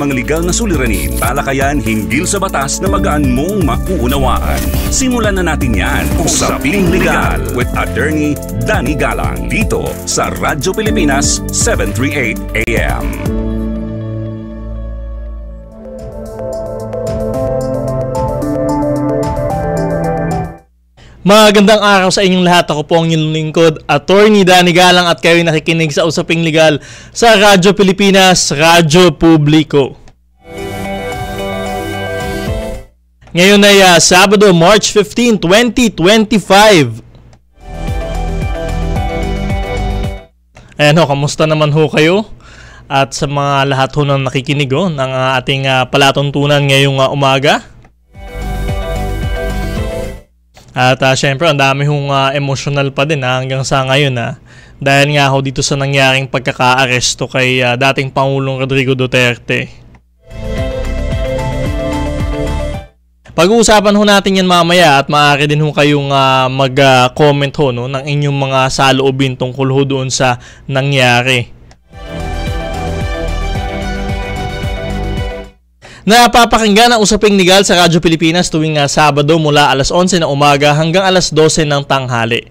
mga legal na suliranin, talakayan hinggil sa batas na magaan mong mauunawaan. Simulan na natin yan. Usaping Legal with Attorney Danny Galang dito sa Radyo Pilipinas 738 AM. Magandang araw sa inyong lahat. Ako po ang inyong lingkod, Attorney Danny Galang, at kayo nakikinig sa Usaping Legal sa Radyo Pilipinas, Radyo Publiko. Ngayon ay Sabado, March 15, 2025. Ayan ho, kamusta naman ho kayo? At sa mga lahat ho ng nakikinig ng ating palatuntunan ngayong umaga. At syempre, ang dami hong emotional pa din hanggang sa ngayon dahil nga ho dito sa nangyaring pagkaka-aresto kay dating Pangulong Rodrigo Duterte. Pag-uusapan ho natin yan mamaya at maaari din ho kayong mag-comment ho ng inyong mga saloobin tungkol ho doon sa nangyari. Napapakinggan ang Usaping Legal sa Radyo Pilipinas tuwing Sabado mula alas 11 ng umaga hanggang alas 12 ng tanghali.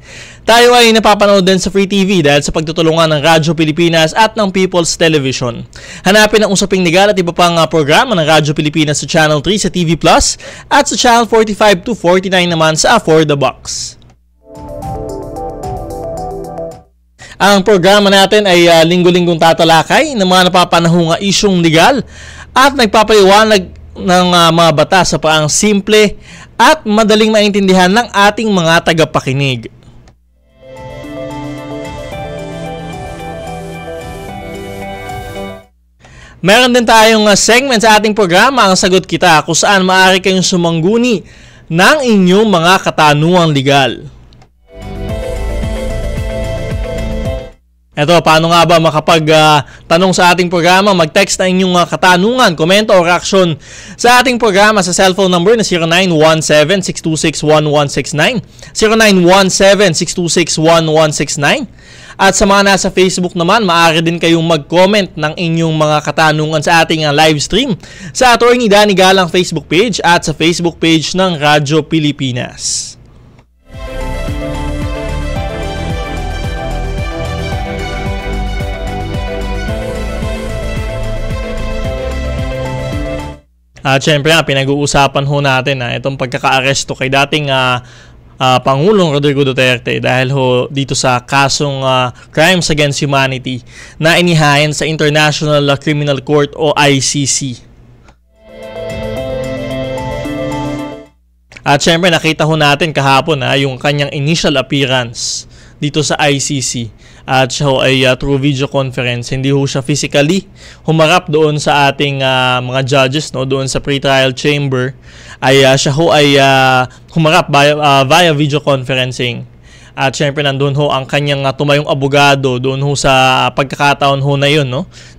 Tayo ay napapanood din sa Free TV dahil sa pagtutulungan ng Radyo Pilipinas at ng People's Television. Hanapin ang Usaping Legal at iba pang programa ng Radyo Pilipinas sa Channel 3 sa TV Plus at sa Channel 45 to 49 naman sa For the Box. Ang programa natin ay linggo-linggong tatalakay ng mga napapanahong isyong legal at nagpapaliwanag ng mga batas sa paraang simple at madaling maintindihan ng ating mga tagapakinig. Meron din tayong segment sa ating programa, ang Sagot Kita, kung saan maaari kayong sumangguni ng inyong mga katanungang legal. Eto, paano nga ba makapag-tanong sa ating programa? Mag-text na inyong katanungan, komento o reaksyon sa ating programa sa cellphone number na 0917-626-1169, 0917-626-1169. At sa mga nasa Facebook naman, maaari din kayong mag-comment ng inyong mga katanungan sa ating live stream sa Attorney Danny Galang Facebook page at sa Facebook page ng Radyo Pilipinas. At syempre pinag-uusapan ho natin itong pagkaka-aresto kay dating Pangulong Rodrigo Duterte dahil ho dito sa kasong Crimes Against Humanity na inihain sa International Criminal Court o ICC. At syempre nakita ho natin kahapon yung kanyang initial appearance dito sa ICC. At siya ho ay through video conference, hindi ho siya physically humarap doon sa ating mga judges doon sa pre-trial chamber, ay siya ho ay humarap via video conferencing. At syempre nandun ho ang kanyang tumayong abogado doon ho sa pagkakataon ho na yun,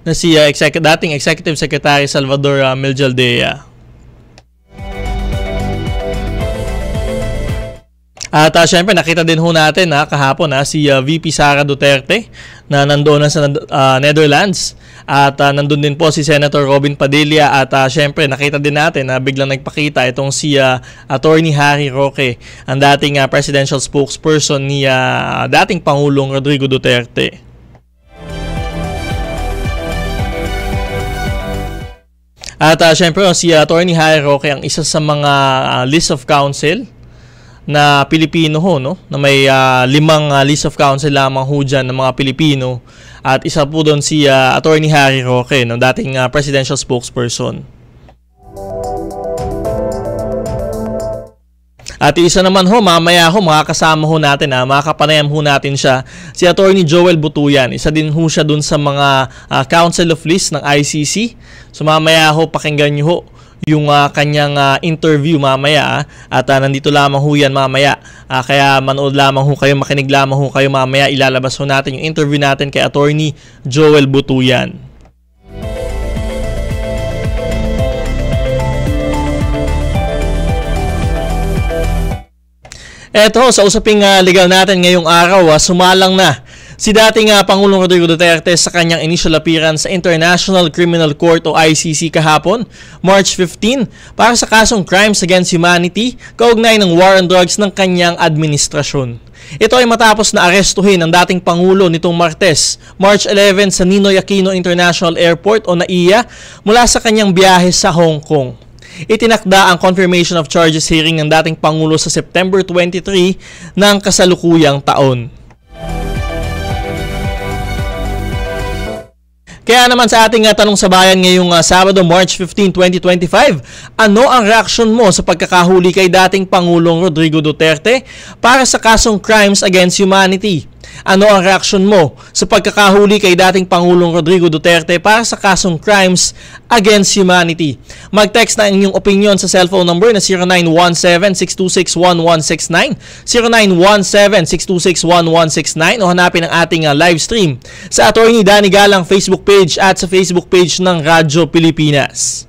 na si dating Executive Secretary Salvador Meljaldea. At syempre nakita din ho natin kahapon si VP Sara Duterte na nandoon sa Netherlands, at nandun din po si Senator Robin Padilla, at syempre nakita din natin na biglang nagpakita itong si Attorney Harry Roque, ang dating presidential spokesperson ni dating Pangulong Rodrigo Duterte. At syempre si Attorney Harry Roque ang isa sa mga list of counsel na Pilipino na may 5 list of counsel lamang ho dyan ng mga Pilipino, at isa po doon si Attorney Harry Roque, dating presidential spokesperson. At isa naman mamaya makakasama natin, makakapanayam natin siya, si Attorney Joel Butuyan. Isa din siya doon sa mga Council of List ng ICC. So mamaya pakinggan nyo yung kanyang interview mamaya, at nandito lamang yan mamaya, kaya manood lamang kayo, makinig lamang kayo mamaya. Ilalabas natin yung interview natin kay Attorney Joel Butuyan. Eto, sa usaping legal natin ngayong araw, sumalang na Si dating Pangulong Rodrigo Duterte sa kanyang initial appearance sa International Criminal Court o ICC kahapon, March 15, para sa kasong Crimes Against Humanity kaugnay ng war on drugs ng kanyang administrasyon. Ito ay matapos na arestuhin ang dating Pangulo nitong Martes, March 11 sa Ninoy Aquino International Airport o NAIA mula sa kanyang biyahe sa Hong Kong. Itinakda ang confirmation of charges hearing ng dating Pangulo sa September 23 ng kasalukuyang taon. Kaya naman sa ating tanong sa bayan ngayong Sabado, March 15, 2025, ano ang reaksyon mo sa pagkakahuli kay dating Pangulong Rodrigo Duterte para sa kasong Crimes Against Humanity? Ano ang reaksyon mo sa pagkakahuli kay dating Pangulong Rodrigo Duterte para sa kasong Crimes Against Humanity? Mag-text na inyong opinion sa cellphone number na 0917-626-1169, 0917-626-1169 o hanapin ang ating live stream sa Attorney Danny Galang Facebook page at sa Facebook page ng Radyo Pilipinas.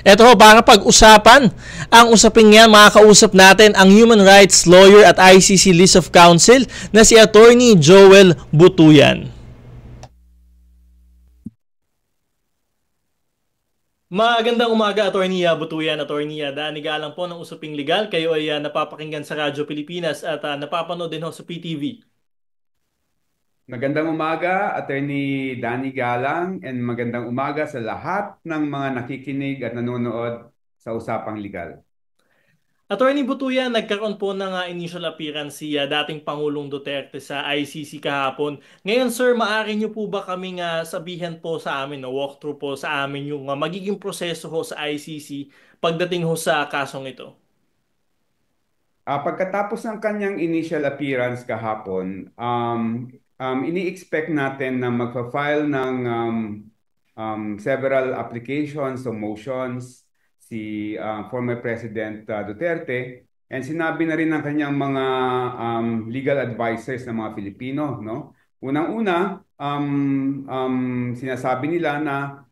Ito ho, para pag-usapan ang usaping yan, makakausap natin ang human rights lawyer at ICC List of Counsel na si Attorney Joel Butuyan. Magandang umaga, Attorney Butuyan. Attorney Danny Galang po ng Usaping Legal. Kayo ay napapakinggan sa Radyo Pilipinas at napapanood din ho sa PTV. Magandang umaga, Attorney Danny Galang, and magandang umaga sa lahat ng mga nakikinig at nanonood sa Usapang Legal. Attorney Butuyan, nagkaroon po ng initial appearance si dating Pangulong Duterte sa ICC kahapon. Ngayon, sir, maaari niyo po ba kaming sabihan po sa amin, walkthrough po sa amin yung magiging proseso ho sa ICC pagdating ho sa kasong ito? Pagkatapos ng kanyang initial appearance kahapon, ini-expect natin na magpa-file ng several applications o motions si former President Duterte, and sinabi na rin ng kanyang mga legal advisors ng mga Filipino, no? Unang-una, sinasabi nila na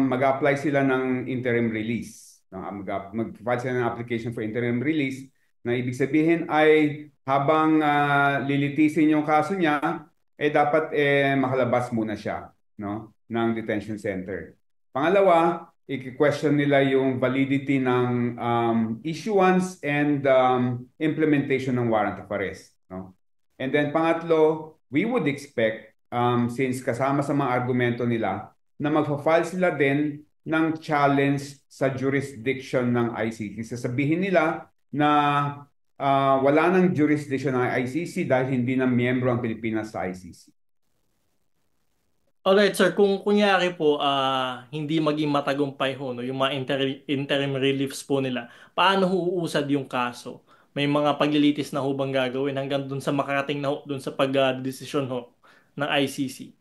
mag-apply sila ng interim release. Mag-file sila ng application for interim release, na ibig sabihin ay habang lilitisin yung kaso niya, dapat makalabas muna siya, no, ng detention center. Pangalawa, i-question nila yung validity ng issuance and implementation ng warrant of arrest, no? And then pangatlo, we would expect, since kasama sa mga argumento nila, na magpa-file sila din ng challenge sa jurisdiction ng ICC. Sasabihin nila na wala nang jurisdiction ng ICC dahil hindi na miyembro ang Pilipinas sa ICC. Alright, sir, kung kunyari po hindi maging matagumpay ho, no, yung mga interim reliefs po nila, paano uusad yung kaso? May mga paglilitis na ho bang gagawin hanggang dun sa makarating na ho, dun sa pag-desisyon ho ng ICC?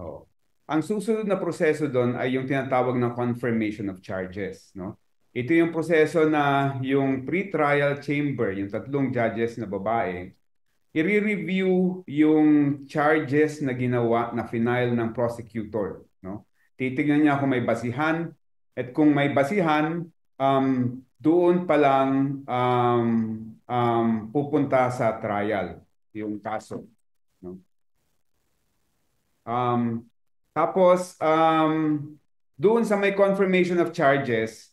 Oo. Ang susunod na proseso doon ay yung tinatawag na confirmation of charges, no? Ito yung proseso na yung pre-trial chamber, yung 3 judges na babae, i-review yung charges na ginawa na final ng prosecutor, no? Titignan niya kung may basihan, at kung may basihan, doon pa lang pupunta sa trial yung kaso, no? Tapos doon sa may confirmation of charges,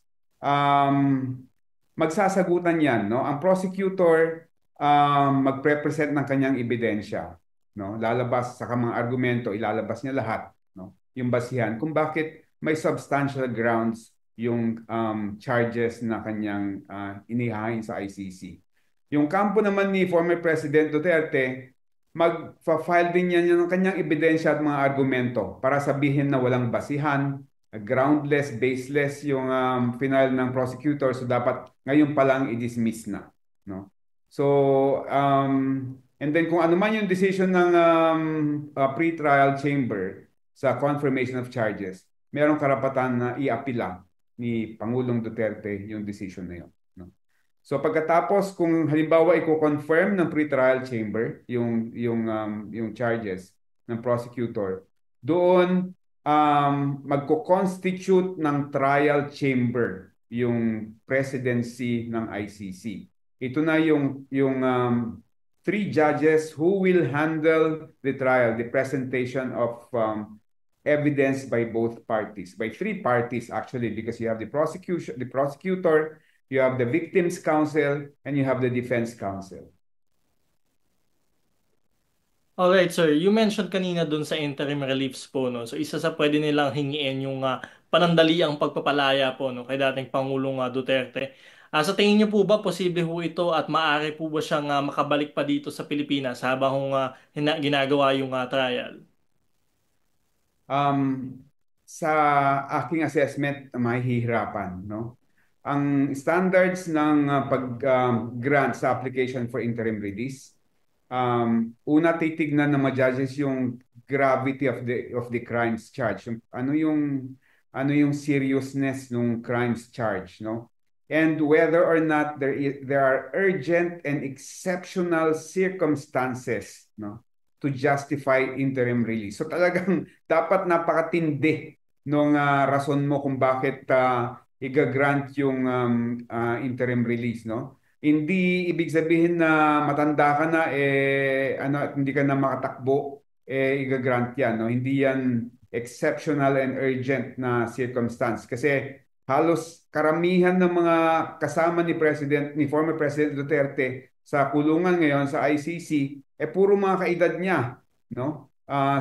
magsasagutan yan, no? Ang prosecutor magpre-present ng kanyang ebidensya, no? Lalabas sa mga argumento, ilalabas niya lahat, no? Yung basihan kung bakit may substantial grounds yung charges na kanyang inihain sa ICC. Yung kampo naman ni former President Duterte, mag-file din yan ng kanyang ebidensya at mga argumento para sabihin na walang basihan, groundless, baseless yung final ng prosecutor, so dapat ngayon pa lang i-dismiss na, no? So and then kung ano man yung decision ng pre-trial chamber sa confirmation of charges, mayroong karapatan na i-apila ni Pangulong Duterte yung decision na yun, no? So pagkatapos, kung halimbawa i-confirm ng pre-trial chamber yung charges ng prosecutor, doon magko-constitute ng trial chamber yung presidency ng ICC. Ito na yung three judges who will handle the trial, the presentation of evidence by both parties, by three parties actually, because you have the prosecutor, you have the victim's counsel, and you have the defense counsel. Alright, sir. You mentioned kanina dun sa interim reliefs po, no? So, isa sa pwede nilang hingiin yung panandaliang pagpapalaya po, no? Kay dating Pangulong Duterte. Sa tingin niyo po ba, posible ho ito at maaari po ba siyang makabalik pa dito sa Pilipinas habang ginagawa yung trial? Sa aking assessment, mahihirapan, no? Ang standards ng pag-grant sa application for interim release, una titignan ng mga judges yung gravity of the crimes charge. Ano yung seriousness ng crimes charge, no? And whether or not there are urgent and exceptional circumstances, no, to justify interim release. So talagang dapat napakatindi nung rason mo kung bakit i-grant yung interim release, no? Hindi ibig sabihin na matanda ka na at hindi ka na makatakbo i-grant yan, no? Hindi yan exceptional and urgent na circumstance kasi halos karamihan ng mga kasama ni former President Duterte sa kulungan ngayon sa ICC puro mga kaedad niya, no?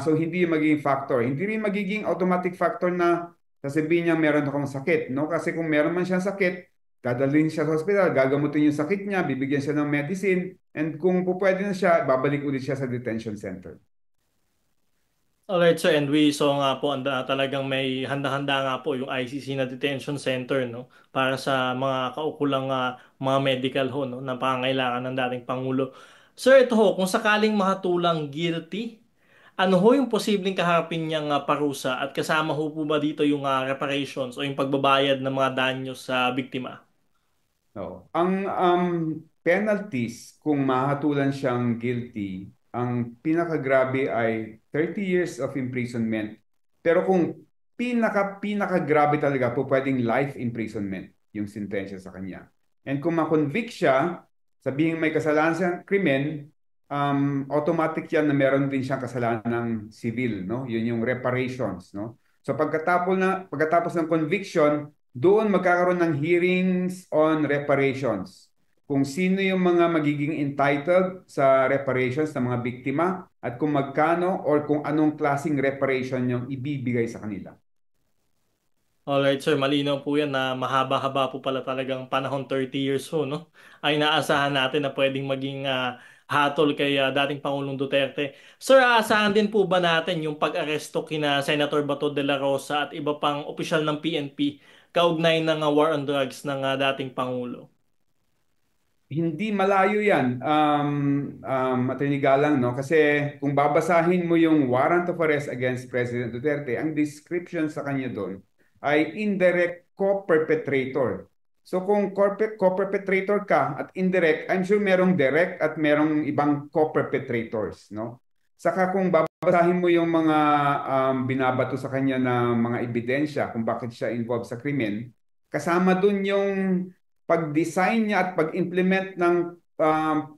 So hindi magiging factor. Hindi rin magiging automatic factor na sasabihin niya meron akong sakit, no? Kasi kung meron man siyang sakit, dadalhin siya sa hospital, gagamutin yung sakit niya, bibigyan siya ng medicine, and kung pupwede na siya, babalik ulit siya sa detention center. Alright, sir, and we saw nga po talagang may handa-handa nga po yung ICC na detention center, no, para sa mga kaukulang mga medical ho, no, na pangangailangan ng dating Pangulo. Sir, ito ho, kung sakaling makatulang guilty, ano ho yung posibleng kaharapin niyang parusa at kasama ho po ba dito yung reparations o yung pagbabayad ng mga danyo sa biktima? No. Ang penalties kung mahatulan siyang guilty, ang pinakagrabe ay 30 years of imprisonment. Pero kung pinakagrabe talaga po, pwedeng life imprisonment yung sentensya sa kanya. And kung ma-convict siya, sabihin may kasalanan siyang krimen, automatic yan na meron din siyang kasalanan civil, no? Yun yung reparations, no? So pagkatapos ng conviction, doon magkakaroon ng hearings on reparations. Kung sino yung mga magiging entitled sa reparations ng mga biktima at kung magkano or kung anong klaseng reparation yung ibibigay sa kanila. Alright, sir, malinaw po yan na mahaba-haba po pala talagang panahon, 30 years ho, no? Ay naasahan natin na pwedeng maging hatol kay dating Pangulong Duterte. Sir, aasahan din po ba natin yung pag-aresto kina Senator Bato de la Rosa at iba pang opisyal ng PNP kaugnay ng war on drugs ng dating Pangulo? Hindi malayo yan, Atty. Galang, no? Kasi kung babasahin mo yung warrant of arrest against President Duterte, ang description sa kanya doon ay indirect co-perpetrator. So kung co-perpetrator ka at indirect, I'm sure merong direct at merong ibang co-perpetrators, no? Saka kung babasahin mo yung mga binabato sa kanya na mga ebidensya kung bakit siya involved sa krimen, kasama doon yung pag-design niya at pag-implement ng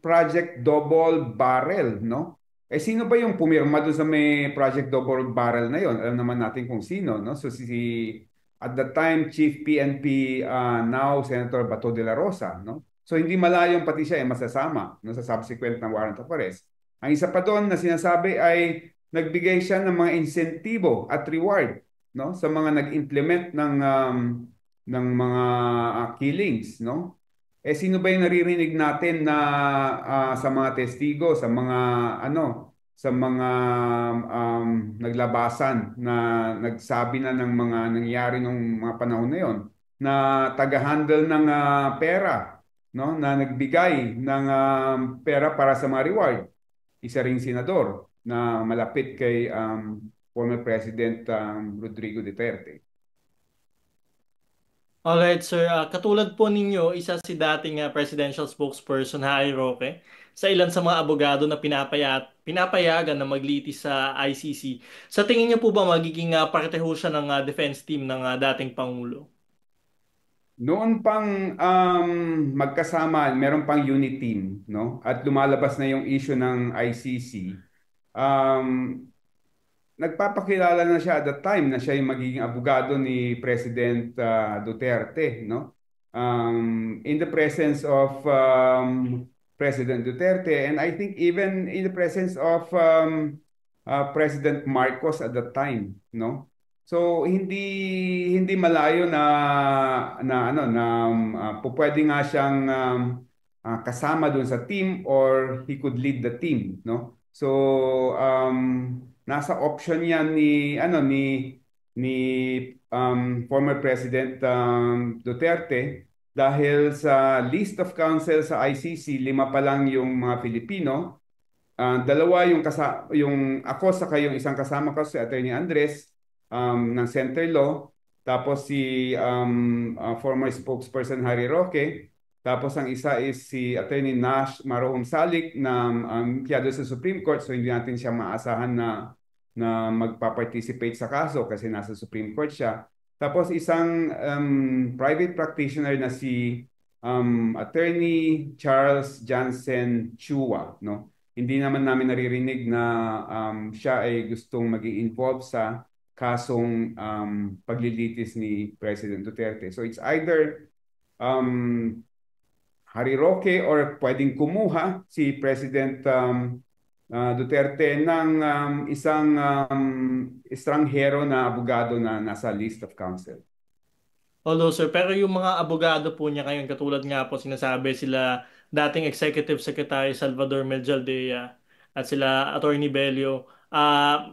Project Double Barrel, no? Sino ba yung pumirma doon sa may Project Double Barrel na yon? Alam naman natin kung sino, no? So at the time Chief PNP, now Senator Bato de la Rosa, no? So hindi malayong pati siya ay masasama, no, sa subsequent na warrant of arrest. Ang isa pa doon na sinasabi ay nagbigay siya ng mga insentibo at reward, no, sa mga nag-implement ng mga killings, no? Sino ba yung naririnig natin na sa mga testigo, sa mga naglabasan na nagsabi na ng mga nangyari nung mga panahon na yon na taga-handle ng pera, no? Na nagbigay ng pera para sa mga reward. Isa ring senador na malapit kay former President Rodrigo Duterte. Alright, sir. Katulad po ninyo, isa si dating presidential spokesperson Harry Roque sa ilan sa mga abogado na pinapayagan na maglitis sa ICC. Sa tingin niyo po ba magiging parte ho siya ng defense team ng dating Pangulo? Noon pang magkasama, meron pang unit team, no? At lumalabas na yung issue ng ICC. Um, Nagpapakilala na siya at that time na siya yung magiging abogado ni President Duterte, no? In the presence of President Duterte, and I think even in the presence of President Marcos at that time, no? So hindi malayo na ano na pwede nga siyang kasama doon sa team or he could lead the team, no? So nasa option yan ni former President Duterte dahil sa list of counsel sa ICC, 5 pa lang yung mga Filipino. Dalawa yung ako saka yung isang kasama ko si Attorney Andres ng Center Law, tapos si former spokesperson Harry Roque, tapos ang isa is si Attorney Nash Marohom Salik na empleyado sa Supreme Court, so hindi natin siya maasahan na magpa-participate sa kaso kasi nasa Supreme Court siya. Tapos isang private practitioner na si Attorney Charles Jansen Chua, no? Hindi naman namin naririnig na siya ay gustong mag-i-involve sa kasong paglilitis ni President Duterte. So it's either Harry Roque or pwedeng kumuha si President Duterte ng isang estranghero na abogado na nasa list of counsel. Although sir, pero yung mga abogado po niya ngayon, katulad nga po sinasabi sila dating Executive Secretary Salvador Meljaldea at sila Attorney Bello,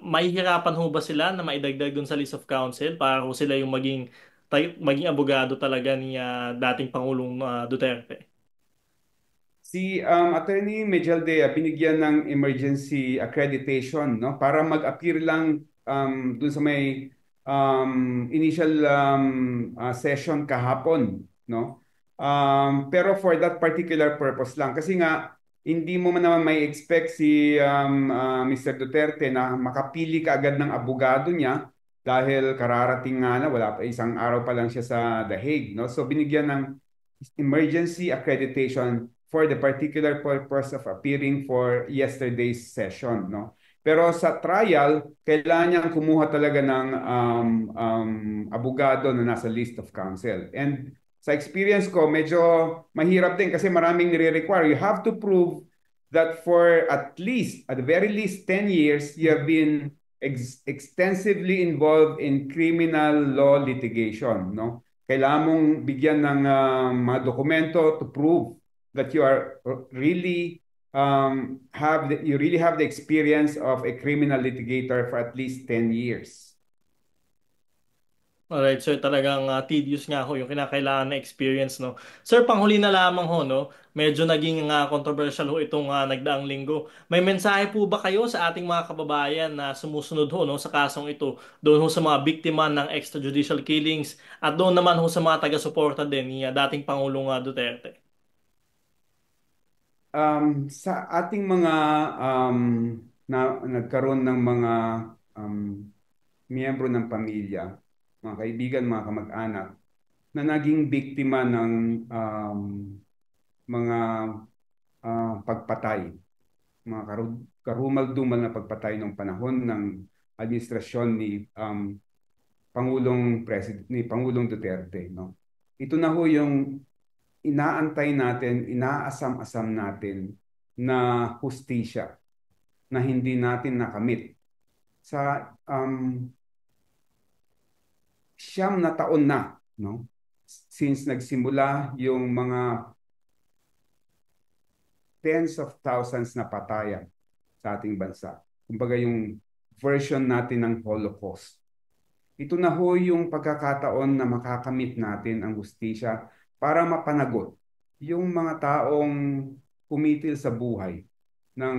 may hirapan ho ba sila na maidagdag dun sa list of counsel para ho sila yung maging abogado talaga ni dating Pangulong Duterte? Si Attorney Mejaldea binigyan ng emergency accreditation, no, para mag-appear lang dun sa may initial session kahapon, no. Pero for that particular purpose lang kasi nga hindi mo man naman may expect si Mr. Duterte na makapili ka agad ng abogado niya dahil kararating nga na wala pa isang araw pa lang siya sa The Hague, no. So binigyan ng emergency accreditation for the particular purpose of appearing for yesterday's session, no? Pero sa trial, kailangan niyang kumuha talaga ng abogado na nasa list of counsel. And sa experience ko, medyo mahirap din kasi maraming nire-require. You have to prove that for at the very least 10 years, you have been extensively involved in criminal law litigation, no? Kailangan mong bigyan ng mga dokumento to prove that you are really you really have the experience of a criminal litigator for at least 10 years. Alright, sir, talagang tedious nga ho yung kinakailangan na experience, no? Sir, panghuli na lamang ho, no? Medyo naging controversial ho itong nagdaang linggo. May mensahe po ba kayo sa ating mga kababayan na sumusunod ho, no, sa kasong ito? Doon ho sa mga biktima ng extrajudicial killings at doon naman ho sa mga taga-suporta din ni dating Pangulong Duterte. Sa ating mga nagkaroon ng mga miyembro ng pamilya, mga kaibigan, mga kamag-anak, na naging biktima ng mga pagpatay, mga karumal-dumal na pagpatay ng panahon ng administrasyon ni Pangulong Duterte, no? Ito na ho yung inaantay natin, inaasam-asam natin na hustisya na hindi natin nakamit sa 9 na, no? Since nagsimula yung mga tens of thousands na patayan sa ating bansa. Kumbaga yung version natin ng Holocaust. Ito na ho yung pagkakataon na makakamit natin ang hustisya para mapanagot yung mga taong pumitil sa buhay ng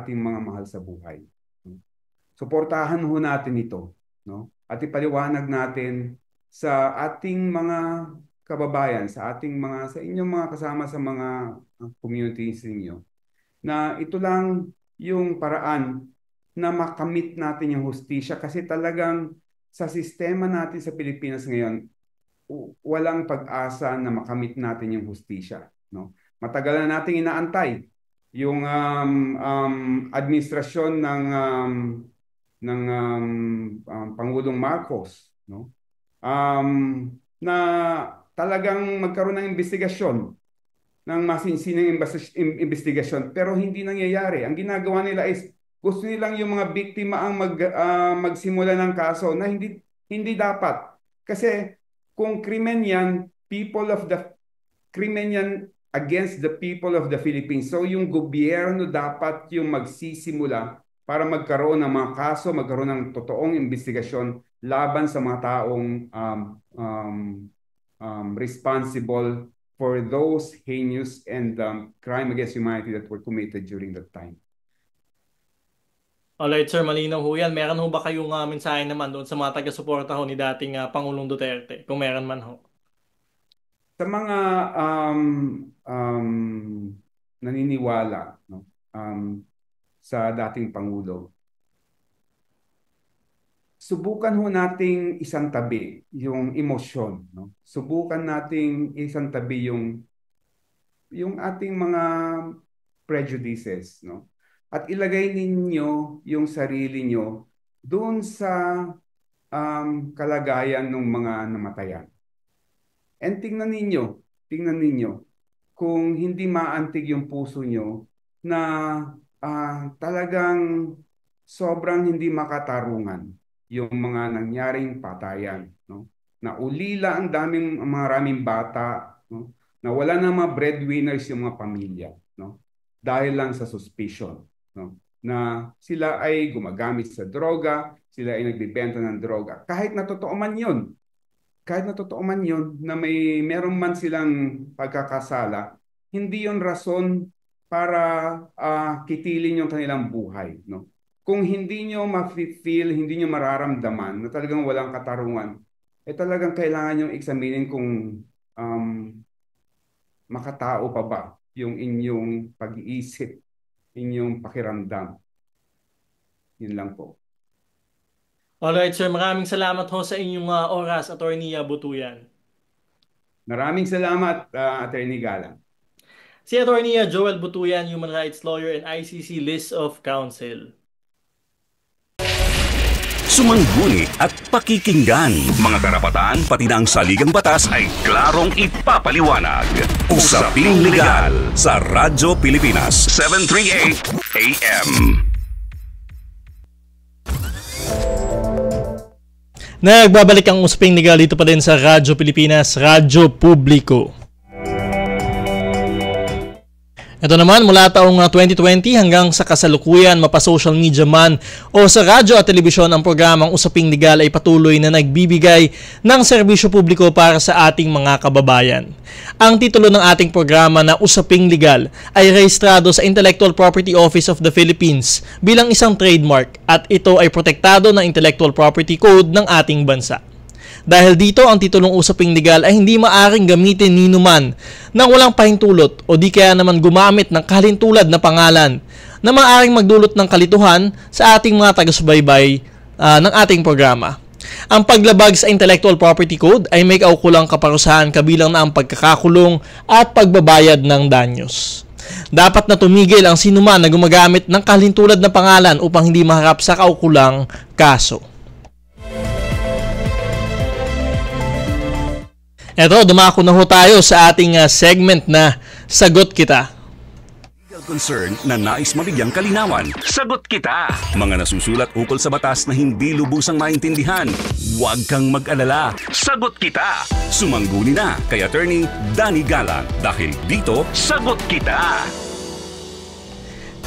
ating mga mahal sa buhay. Suportahan ho natin ito, no? At ipaliwanag natin sa ating mga kababayan, sa inyong mga kasama sa mga communities ninyo, na ito lang yung paraan na makamit natin yung hustisya kasi talagang sa sistema natin sa Pilipinas ngayon, walang pag-asa na makamit natin yung hustisya, no? Matagal na nating inaantay yung administrasyon ng Pangulong Marcos, no? Na talagang magkaroon ng investigasyon, ng masinsinang investigasyon, pero hindi nangyayari. Ang ginagawa nila is gusto nilang yung mga biktima ang magsimula ng kaso na hindi dapat. Kasi kung krimen yan, krimen yan against the people of the Philippines. So yung gobyerno dapat yung magsisimula para magkaroon ng mga kaso, magkaroon ng totoong investigasyon laban sa mga taong responsible for those heinous and crime against humanity that were committed during that time. Alright sir, malinaw ho yan. Meron ho ba kayong mensahe naman doon sa mga taga-suporta ho ni dating Pangulong Duterte? Kung meron man ho. Sa mga naniniwala, no, sa dating Pangulo, subukan ho nating isang tabi yung emosyon, no? Subukan nating isang tabi yung ating mga prejudices, no? At ilagay ninyo yung sarili nyo doon sa kalagayan ng mga namatayan. And tingnan ninyo kung hindi maantig yung puso nyo na talagang sobrang hindi makatarungan yung mga nangyaring patayan, no? Na ulila ang maraming bata, no? Na wala na mga breadwinners yung mga pamilya, no? Dahil lang sa suspicion, no? Na sila ay gumagamit sa droga, sila ay nagbibenta ng droga. Kahit na totoo man yun, na meron man silang pagkakasala, hindi yun rason para kitilin yung kanilang buhay, no? Kung hindi nyo ma-feel, hindi nyo mararamdaman na talagang walang katarungan, talagang kailangan nyo examinin kung makatao pa ba yung inyong pag-iisip, inyong pakiramdam. Yun lang po. Alright sir, maraming salamat ho sa inyong oras, Attorney Butuyan. Maraming salamat, Attorney Galang. Si Attorney Joel Butuyan, Human Rights Lawyer and ICC List of Counsel. Sumangguni at pakikinggan. Mga karapatan pati na ang saligang batas ay klarong ipapaliwanag. Usaping Legal sa Radyo Pilipinas 738 AM. Nagbabalik ang Usaping Legal dito pa din sa Radyo Pilipinas, Radyo Publiko. Ito naman, mula taong 2020 hanggang sa kasalukuyan, mapa-social media man o sa radyo at telebisyon, ang programang Usaping Legal ay patuloy na nagbibigay ng serbisyo publiko para sa ating mga kababayan. Ang titulo ng ating programa na Usaping Legal ay rehistrado sa Intellectual Property Office of the Philippines bilang isang trademark at ito ay protektado ng Intellectual Property Code ng ating bansa. Dahil dito, ang titulong Usaping Legal ay hindi maaring gamitin ni numan nang walang pahintulot o di kaya naman gumamit ng kalintulad na pangalan na maaring magdulot ng kalituhan sa ating mga taga-subaybay ng ating programa. Ang paglabag sa Intellectual Property Code ay may kaukulang kaparusahan kabilang na ang pagkakakulong at pagbabayad ng danyos. Dapat na tumigil ang sinuman na gumagamit ng kalintulad na pangalan upang hindi maharap sa kaukulang kaso. Eto, dumako na ho tayo sa ating segment na Sagot Kita. Legal concern na nais mabigyang kalinawan. Sagot Kita! Mga nasusulat ukol sa batas na hindi lubusang maintindihan. Huwag kang mag-alala. Sagot Kita! Sumangguni na kay Attorney Danny Galang dahil dito, Sagot Kita!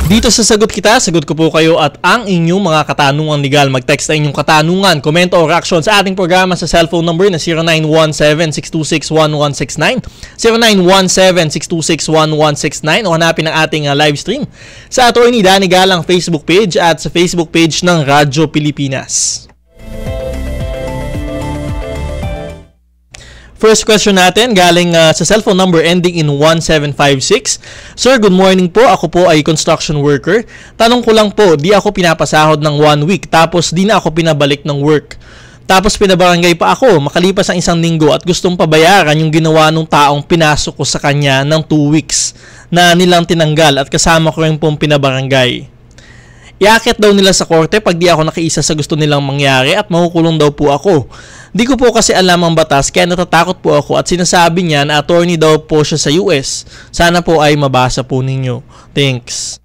Dito sa Sagot Kita, sagot ko po kayo at ang inyong mga katanungan legal. Mag-text na inyong katanungan, komento o reaction sa ating programa sa cellphone number na 0917-626-1169, 0917-626-1169 o hanapin ang ating live stream sa Attorney Danny Galang Facebook page at sa Facebook page ng Radyo Pilipinas. First question natin galing sa cellphone number ending in 1756. Sir, good morning po. Ako po ay construction worker. Tanong ko lang po, di ako pinapasahod ng 1 week tapos di na ako pinabalik ng work. Tapos pinabarangay pa ako makalipas ang 1 linggo at gustong pabayaran yung ginawa ng taong pinasok ko sa kanya ng 2 weeks na nilang tinanggal at kasama ko rin pong pinabarangay. Iaakit daw nila sa korte pag di ako nakiisa sa gusto nilang mangyari at makukulong daw po ako. Di ko po kasi alam ang batas kaya natatakot po ako at sinasabi niya na attorney daw po siya sa US. Sana po ay mabasa po ninyo. Thanks.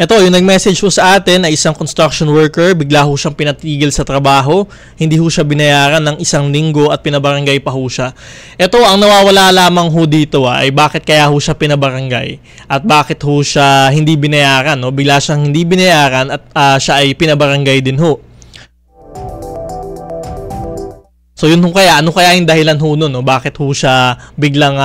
Ito, yung nag-message ho sa atin ay isang construction worker, bigla ho siyang pinatigil sa trabaho, hindi ho siya binayaran ng 1 linggo at pinabarangay pa ho siya. Ito, ang nawawala lamang ho dito ay bakit kaya ho siya pinabarangay at bakit ho siya hindi binayaran. No? Bigla siyang hindi binayaran at siya ay pinabarangay din ho. So yun ho kaya, ano kaya yung dahilan ho nun, no? Bakit ho siya biglang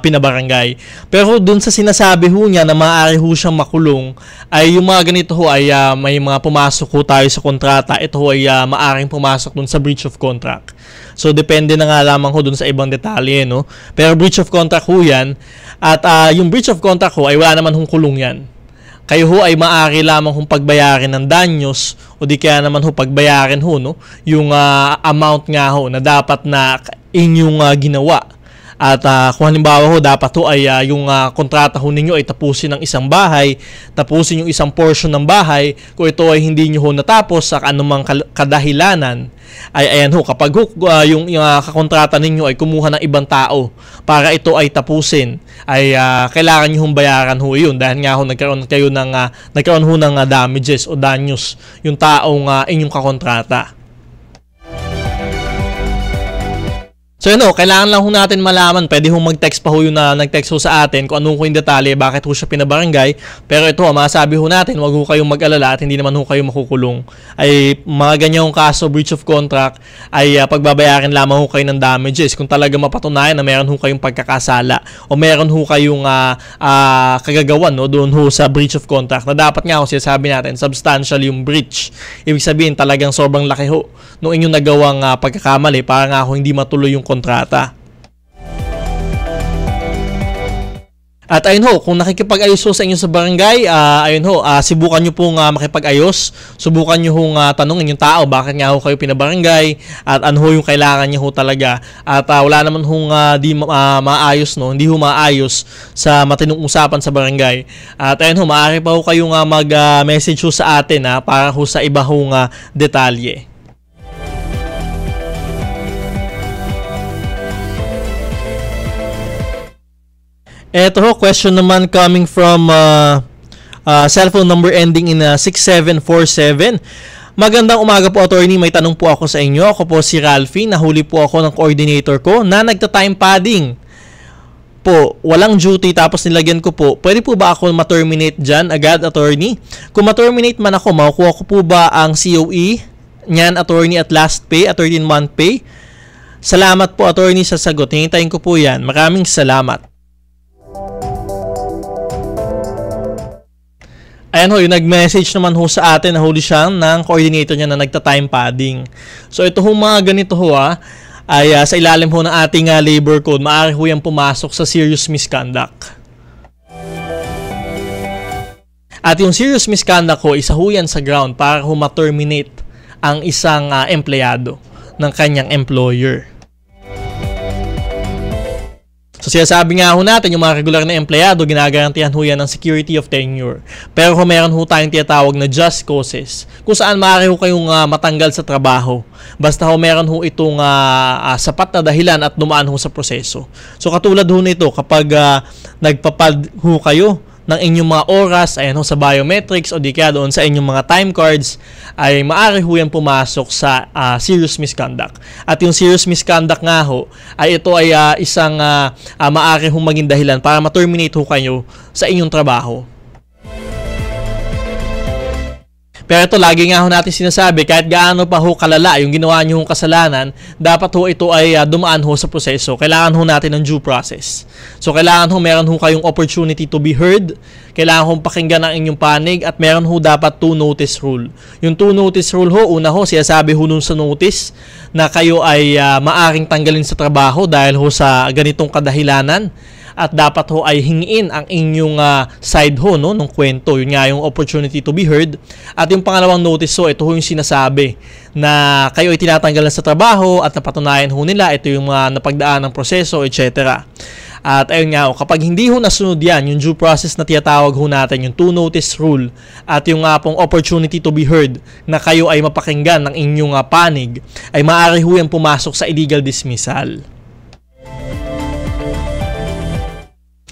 pinabarangay? Pero dun sa sinasabi ho niya na maaari ho siyang makulong, ay yung mga ganito ho ay may mga pumasok ho tayo sa kontrata. Ito ho ay maaring pumasok dun sa breach of contract. So depende na nga lamang ho dun sa ibang detalye, no? Pero breach of contract ho yan. At yung breach of contract ho ay wala naman hong kulong yan. Kayo ho ay maaari lamang hong pagbayarin ng danyos o di kaya naman ho pagbayarin ho, no? Yung amount nga ho na dapat na inyong ginawa. At kung halimbawa ho, dapat ho ay yung kontrata ho ninyo ay tapusin ng isang bahay, tapusin yung isang portion ng bahay. Kung ito ay hindi nyo ho natapos sa anumang kadahilanan, ay ayan ho, kapag ho, yung kakontrata ninyo ay kumuha ng ibang tao para ito ay tapusin, ay kailangan nyo hong bayaran ho yun dahil nga ho nagkaroon ho ng damages o danyos yung taong inyong kakontrata. So yun o, kailangan lang ho natin malaman, pwede ho mag-text pa ho yung nag-text ho sa atin kung anong ho yung detalye, bakit ho siya pinabarangay. Pero ito ho, masabi ho natin, wag ho kayong mag-alala at hindi naman ho kayo makukulong. Ay mga ganyang kaso, breach of contract, ay pagbabayarin lamang ho kayo ng damages kung talaga mapatunayan na meron ho kayong pagkakasala o meron ho kayong kagagawan, no, doon ho sa breach of contract na dapat nga ho sinasabi natin, substantial yung breach. Ibig sabihin talagang sobrang laki ho nung inyong nagawang pagkakamali para nga ho hindi matuloy yung kontrata. At ayun ho, kung nakikipag-ayos ho sa inyo sa barangay, ayun ho, subukan nyo pong makipag-ayos. Subukan nyo hong tanongin yung tao bakit nga ho kayo pinabarangay at ano ho yung kailangan nyo ho talaga. At wala naman hong di maayos, no? Hindi ho maayos sa matinong usapan sa barangay. At ayun ho, maaari pa ho kayong mag-message ho sa atin para ho sa iba hong detalye. Eto ho, question naman coming from cellphone number ending in 6747. Magandang umaga po, attorney. May tanong po ako sa inyo. Ako po si Ralphie. Nahuli po ako ng coordinator ko na nagta-time padding po. Walang duty tapos nilagyan ko po. Pwede po ba ako ma-terminate dyan agad, attorney? Kung ma-terminate man ako, makukuha ko po ba ang COE niyan, attorney, at last pay, at 13-month pay? Salamat po, attorney, sa sagot. Hintayin ko po yan. Maraming salamat. Ayan ho, yung nag-message naman ho sa atin na huli siyang ng coordinator niya na nagta-time padding. So ito ho, mga ganito ho ay sa ilalim ho ng ating labor code, maaari ho yan pumasok sa serious misconduct. At yung serious misconduct ho, isa ho yan sa ground para ho ma-terminate ang isang empleyado ng kanyang employer. So sinasabi nga ho natin, yung mga regular na empleyado, ginagarantihan ho yan ng security of tenure. Pero kung meron ho tayong tinatawag na just causes, kung saan maaari ho kayong matanggal sa trabaho, basta ho meron ho itong sapat na dahilan at dumaan ho sa proseso. So katulad ho nito, kapag nagpapad ho kayo ng inyong mga oras, ayan ho, sa biometrics o di kaya doon sa inyong mga time cards, ay maaari ho yan pumasok sa serious misconduct. At yung serious misconduct nga ho, ay ito ay isang maaari ho maging dahilan para ma-terminate ho kayo sa inyong trabaho. Pero ito, lagi nga ho natin sinasabi, kahit gaano pa ho kalala yung ginawa nyo hong kasalanan, dapat ho ito ay dumaan ho sa proseso. Kailangan ho natin ng due process. So, kailangan ho meron ho kayong opportunity to be heard. Kailangan ho pakinggan ang inyong panig at meron ho dapat 2-notice rule. Yung 2-notice rule ho, una ho, sinasabi ho nun sa notice na kayo ay maaring tanggalin sa trabaho dahil ho sa ganitong kadahilanan. at dapat ho ay hingiin ang inyong side ho, no, ng kwento. Yun nga yung opportunity to be heard. At yung pangalawang notice ho, ito ho yung sinasabi na kayo ay tinatanggalan sa trabaho at napatunayan ho nila ito yung napagdaan ng proseso, etc. At ayun nga, kapag hindi ho nasunod yan, yung due process na tiyatawag ho natin, yung two notice rule, at yung pong opportunity to be heard na kayo ay mapakinggan ng inyong panig, ay maaari ho yan pumasok sa illegal dismissal.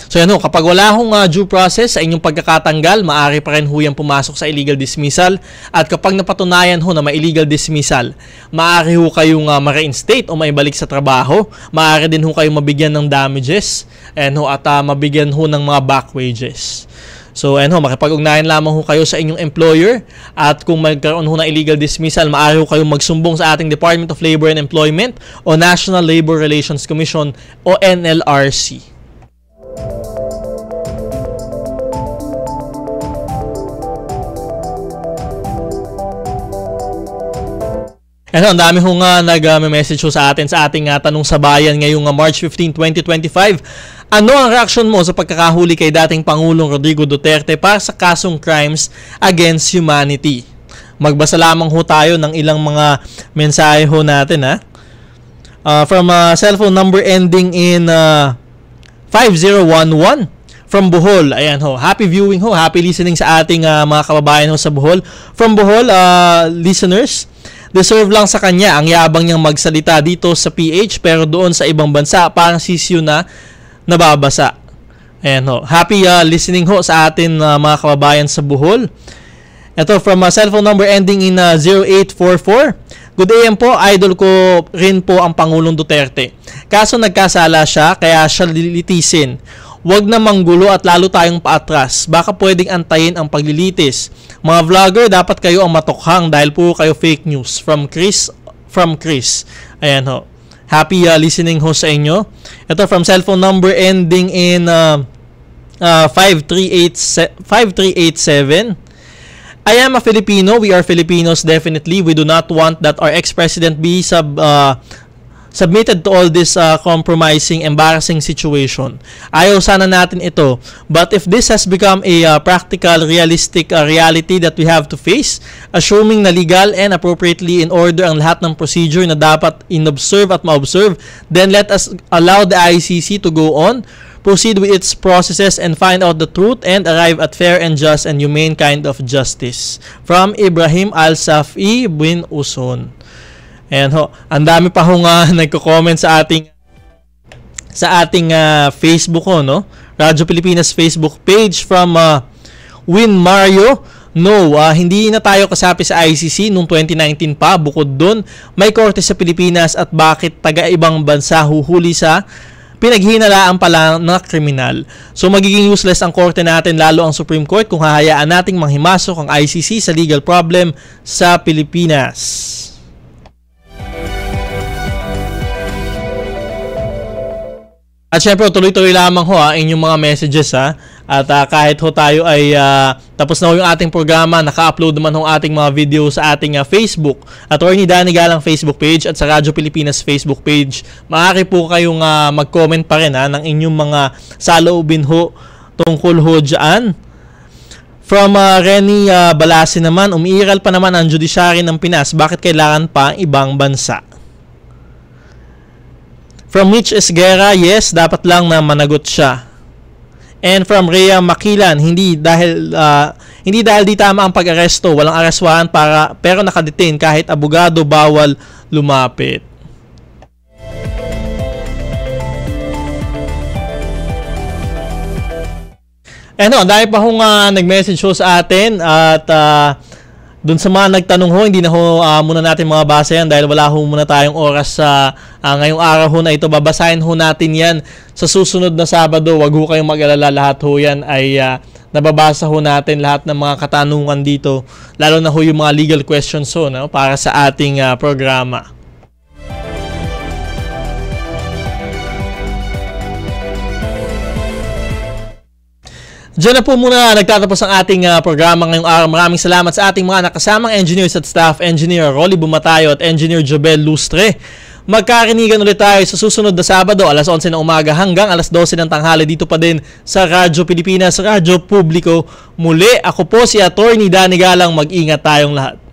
So yan ho, kapag wala hong due process sa inyong pagkakatanggal, maaari pa rin ho yan pumasok sa illegal dismissal. At kapag napatunayan ho na may illegal dismissal, maaari ho kayong ma-reinstate o maibalik sa trabaho. Maaari din ho kayong mabigyan ng damages at mabigyan ho ng mga back wages. So ayan ho, makipag-ugnayan lamang ho kayo sa inyong employer, at kung magkaroon ho ng illegal dismissal, maaari ho kayong magsumbong sa ating Department of Labor and Employment o National Labor Relations Commission o NLRC. Ano, ang dami hong nag-message sa atin sa ating tanong sa bayan ngayong March 15, 2025. Ano ang reaksyon mo sa pagkakahuli kay dating Pangulong Rodrigo Duterte para sa kasong crimes against humanity? Magbasa lamang ho tayo ng ilang mga mensahe ho natin, ha? From cellphone number ending in 5011 from Bohol. Ayan ho, happy viewing ho, happy listening sa ating mga kababayan ho sa Bohol. From Bohol, listeners, deserve lang sa kanya ang yabang niyang magsalita dito sa PH, pero doon sa ibang bansa parang sisyo na nababasa. Ayan ho, happy listening ho sa atin mga kababayan sa Bohol. Ito from cellphone number ending in 0844. Good AM po, idol ko rin po ang Pangulong Duterte. Kaso nagkasala siya, kaya siya lilitisin. Huwag na manggulo at lalo tayong paatras. Baka pwedeng antayin ang paglilitis. Mga vlogger, dapat kayo ang matokhang dahil po kayo fake news. From Chris. Ayan ho. Happy listening ho sa inyo. Ito from cellphone number ending in 5387. I am a Filipino. We are Filipinos definitely. We do not want that our ex-president be submitted to all this compromising, embarrassing situation. Ayaw sana natin ito. But if this has become a practical, realistic reality that we have to face, assuming na legal and appropriately in order ang lahat ng procedure na dapat inobserve at ma-observe, then let us allow the ICC to go on, proceed with its processes and find out the truth and arrive at fair and just and humane kind of justice. From Ibrahim Al-Safi bin Uson. Ayan ho, ang dami pa hong nagko-comment sa ating Facebook ho, no? Radyo Pilipinas Facebook page from Win Mario. No, hindi na tayo kasapi sa ICC noong 2019 pa. Bukod doon, may korte sa Pilipinas at bakit taga-ibang bansa huhuli sa pinaghinalaan pala na kriminal. So magiging useless ang korte natin, lalo ang Supreme Court, kung hahayaan nating manghimasok ang ICC sa legal problem sa Pilipinas. At syempre, tuloy-tuloy lamang ho inyong mga messages ha. At kahit ho tayo ay tapos na ho yung ating programa, naka-upload naman ho ating mga video sa ating Facebook at Attorney Danny Galang Facebook page at sa Radyo Pilipinas Facebook page. Maaari po kayong mag-comment pa rin ng inyong mga saloobin ho tungkol ho dyan. From Renny Balasi naman, umiiral pa naman ang judiciary ng Pinas. Bakit kailangan pa ang ibang bansa? From Mitch Esguera, yes, dapat lang na managot siya. And from Rhea Makilan, hindi dahil di tama ang pag-aresto, walang arestwahan pero nakadetain kahit abogado bawal lumapit. Ano, dahil pa hong nag-message ho sa atin at doon sa mga nagtanong ho, hindi na ho muna natin mga basa yan dahil wala ho muna tayong oras sa ngayong araw ho na ito. Babasahin ho natin yan sa susunod na Sabado. Wag ho kayong mag-alala, lahat ho yan ay nababasa ho natin, lahat ng mga katanungan dito. Lalo na ho yung mga legal questions ho, no, para sa ating programa. Diyan na po muna nagtatapos ang ating programa ngayong araw. Maraming salamat sa ating mga nakasamang engineers at staff, Engineer Rolly Bumatayo at Engineer Jobel Lustre. Magkarinigan ulit tayo sa susunod na Sabado, alas 11 ng umaga hanggang alas 12 ng tanghali dito pa din sa Radyo Pilipinas, Radyo Publiko. Muli, ako po si Attorney Danny Galang. Mag-ingat tayong lahat.